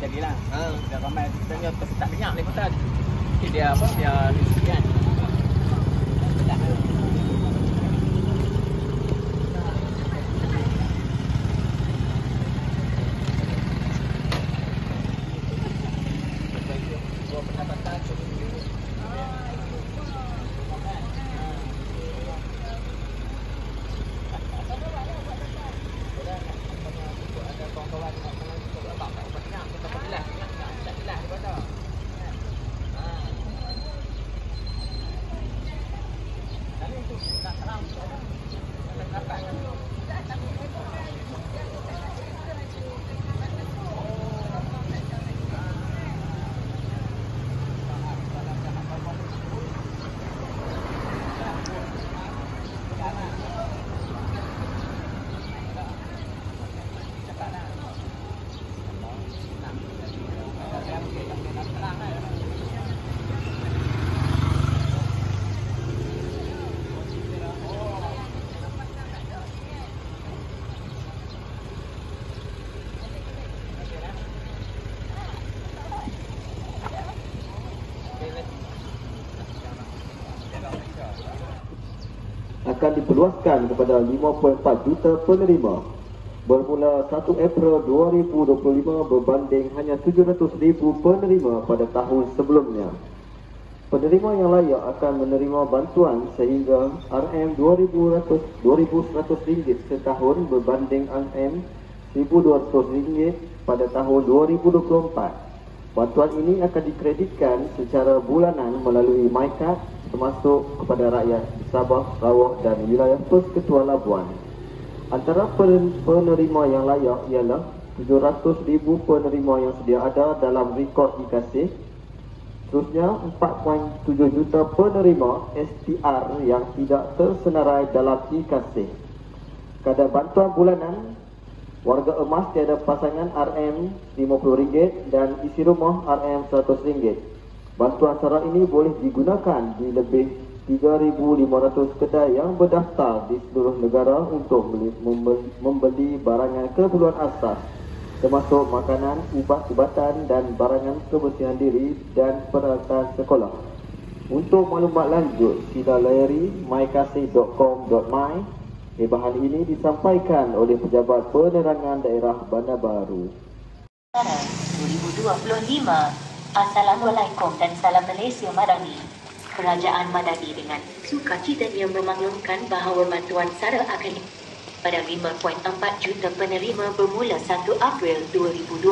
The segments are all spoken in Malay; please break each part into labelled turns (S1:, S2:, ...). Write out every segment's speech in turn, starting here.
S1: jadilah. Dah ramai kita ni tak banyak ni pasal. Dia apa dia listrik kan.
S2: akan diperluaskan kepada 5.4 juta penerima. Bermula 1 April 2025 berbanding hanya 700,000 penerima pada tahun sebelumnya. Penerima yang layak akan menerima bantuan sehingga RM2,100 setahun berbanding RM1,200 pada tahun 2024. Bantuan ini akan dikreditkan secara bulanan melalui MyCard termasuk kepada rakyat Sabah, Sarawak dan wilayah Persekutuan Labuan. Antara penerima yang layak ialah 700,000 penerima yang sedia ada dalam rekod e-Kasih. Seterusnya 4.7 juta penerima STR yang tidak tersenarai dalam e-Kasih. Kadar bantuan bulanan warga emas tiada pasangan RM50 dan isi rumah RM100. Bantuan sara ini boleh digunakan di lebih 3,500 kedai yang berdaftar di seluruh negara untuk membeli barangan keperluan asas termasuk makanan, ubat-ubatan dan barangan kebersihan diri dan peralatan sekolah. Untuk maklumat lanjut, sila layari mykasih.com.my. Bahan ini disampaikan oleh Pejabat Penerangan Daerah Bandar Baru.
S3: 2025. Assalamualaikum dan salam Malaysia Madani. Kerajaan Madani dengan sukacitanya memaklumkan bahawa bantuan sara akan pada 5.4 juta penerima bermula 1 April 2025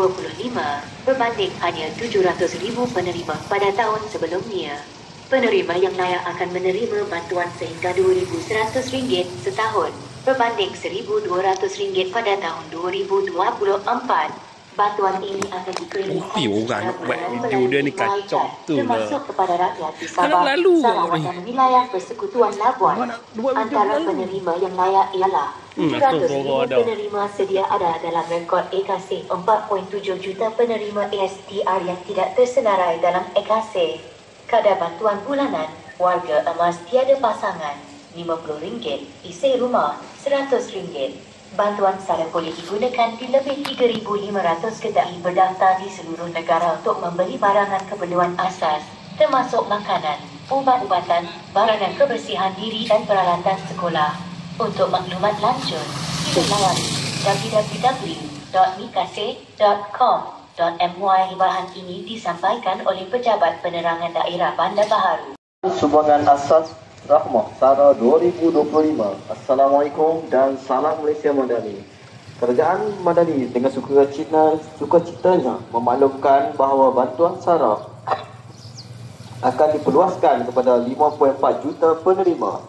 S3: berbanding hanya 700,000 penerima pada tahun sebelumnya. Penerima yang layak akan menerima bantuan sehingga RM2,100 setahun berbanding RM1,200 pada tahun 2024. Bantuan ini akan dikreditkan
S4: orang nak buat video dia ni kacau tu
S3: termasuk kepada rakyat di Sabah, Sarawak dan wilayah Persekutuan Labuan. Antara penerima yang layak ialah 700,000 penerima sedia ada dalam rekod e-Kasih, 4.7 juta penerima STR yang tidak tersenarai dalam e-Kasih. Kadar bantuan bulanan warga emas tiada pasangan RM50, isi rumah RM100. Bantuan sara boleh digunakan di lebih 3,500 kedai berdaftar di seluruh negara untuk membeli barangan keperluan asas termasuk makanan, ubat-ubatan, barangan kebersihan diri dan peralatan sekolah. Untuk maklumat lanjut, sila layari www.mikasih.com.my. Bahan ini disampaikan oleh Pejabat Penerangan Daerah Bandar Baru.
S2: Sumbangan asas Rahmah Sara 2025. Assalamualaikum dan salam Malaysia Madani. Kerajaan Madani dengan sukacitanya memaklumkan bahawa bantuan sara akan diperluaskan kepada 5.4 juta penerima.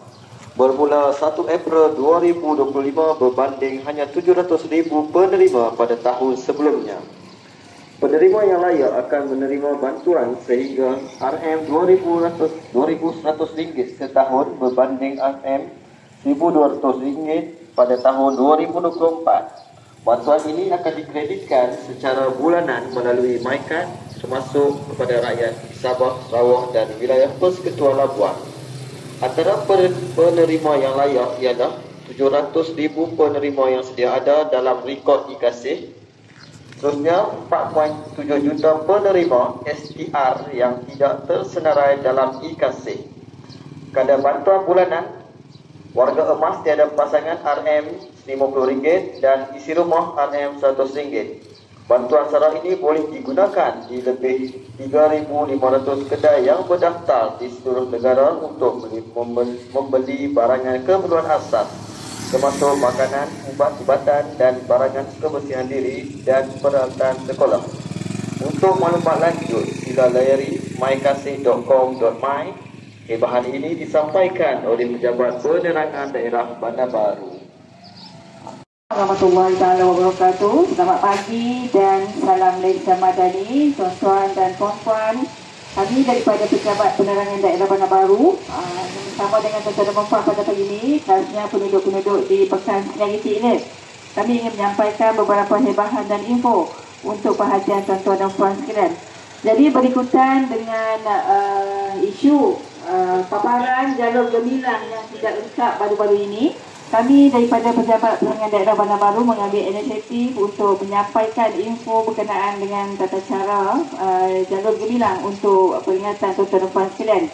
S2: Bermula 1 April 2025 berbanding hanya 700,000 penerima pada tahun sebelumnya. Penerima yang layak akan menerima bantuan sehingga RM2,100 setahun berbanding RM1,200 pada tahun 2024. Bantuan ini akan dikreditkan secara bulanan melalui MyCard termasuk kepada rakyat Sabah, Sarawak dan wilayah Persekutuan Labuan. Antara penerima yang layak ialah 700,000 penerima yang sedia ada dalam rekod e-Kasih. Seterusnya, 4.7 juta penerima STR yang tidak tersenarai dalam e-Kasih. Kadar bantuan bulanan, warga emas tiada pasangan RM50 dan isi rumah RM100. Bantuan sara ini boleh digunakan di lebih 3,500 kedai yang berdaftar di seluruh negara untuk membeli barangan keperluan asas, termasuk makanan, ubat-ubatan dan barangan kebersihan diri dan peralatan sekolah. Untuk maklumat lanjut, sila layari mykasih.com.my. Bahan ini disampaikan oleh Pejabat Penerangan Daerah Bandar Baru.
S5: Warahmatullahi wabarakatuh. Selamat pagi dan salam Malaysia Madani, tuan-tuan dan puan-puan. Kami daripada Pejabat Penerangan Daerah Bandar Baru bersama dengan tuan-tuan dan puan-puan pada pagi ini, khasnya penduduk-penduduk di Pekan Senyariti ini. Kami ingin menyampaikan beberapa hebahan dan info untuk perhatian tuan-tuan dan puan sekalian. Jadi berikutan dengan isu paparan jalur gemilang yang tidak lengkap baru-baru ini, kami daripada Pejabat Penerangan Daerah Bandar Baru mengambil inisiatif untuk menyampaikan info berkenaan dengan tata cara jalur gemilang untuk peringatan tuan-tuan dan puan sekalian.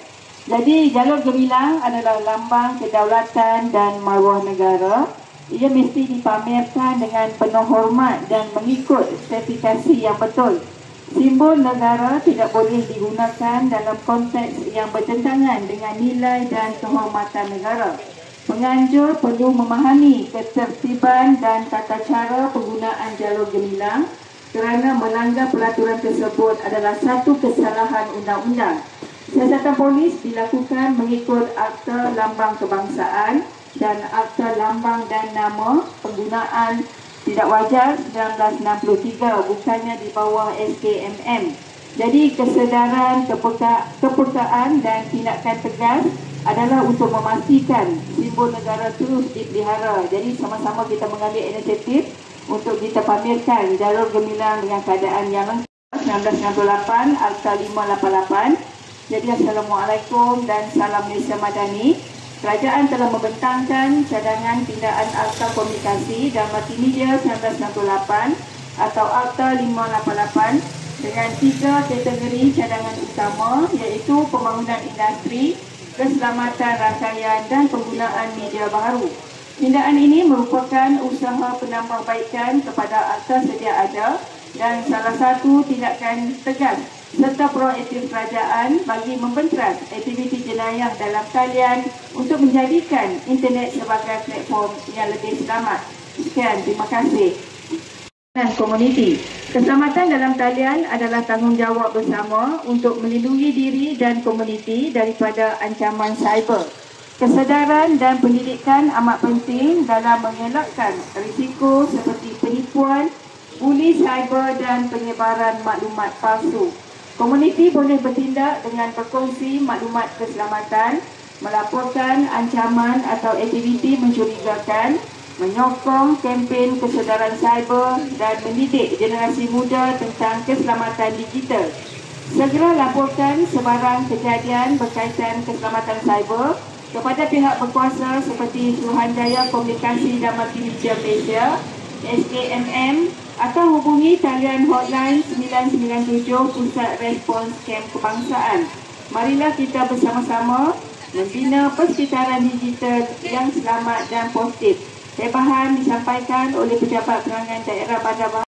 S5: Jadi jalur gemilang adalah lambang kedaulatan dan maruah negara. Ia mesti dipamerkan dengan penuh hormat dan mengikut sertifikasi yang betul. Simbol negara tidak boleh digunakan dalam konteks yang bertentangan dengan nilai dan kehormatan negara. Penganjur perlu memahami ketertiban dan tata cara penggunaan jalur gemilang kerana melanggar peraturan tersebut adalah satu kesalahan undang-undang. Siasatan polis dilakukan mengikut Akta Lambang Kebangsaan dan Akta Lambang dan Nama Penggunaan Tidak Wajar 1963, bukannya di bawah SKMM. Jadi kesedaran, kepekaan dan tindakan tegas adalah untuk memastikan simbol negara terus dipelihara. Jadi sama-sama kita mengambil inisiatif untuk kita pamerkan jalur gemilang dengan keadaan yang lengkap. 1998, Akta 588. Jadi Assalamualaikum dan salam Malaysia Madani. Kerajaan telah membentangkan cadangan pindaan Akta Komunikasi dan Multimedia 1998 atau Akta 588 dengan 3 kategori cadangan utama, iaitu pembangunan industri, keselamatan rangkaian dan penggunaan media baharu. Pindaan ini merupakan usaha penambahbaikan kepada akta sedia ada dan salah satu tindakan tegas serta proaktif kerajaan bagi membentras aktiviti jenayah dalam talian untuk menjadikan internet sebagai platform yang lebih selamat. Sekian, terima kasih. Dan komuniti. Keselamatan dalam talian adalah tanggungjawab bersama untuk melindungi diri dan komuniti daripada ancaman cyber. Kesedaran dan pendidikan amat penting dalam mengelakkan risiko seperti penipuan, buli cyber dan penyebaran maklumat palsu. Komuniti boleh bertindak dengan berkongsi maklumat keselamatan, melaporkan ancaman atau aktiviti mencurigakan, menyokong kempen kesedaran cyber dan mendidik generasi muda tentang keselamatan digital. Segera laporkan sebarang kejadian berkaitan keselamatan cyber kepada pihak berkuasa seperti Suruhanjaya Komunikasi dan Multimedia Malaysia, SKMM, atau hubungi talian hotline 997 Pusat Respons Kem Kebangsaan. Marilah kita bersama-sama membina persekitaran digital yang selamat dan positif. Hebahan disampaikan oleh Pejabat Penerangan Daerah Bandar Baru.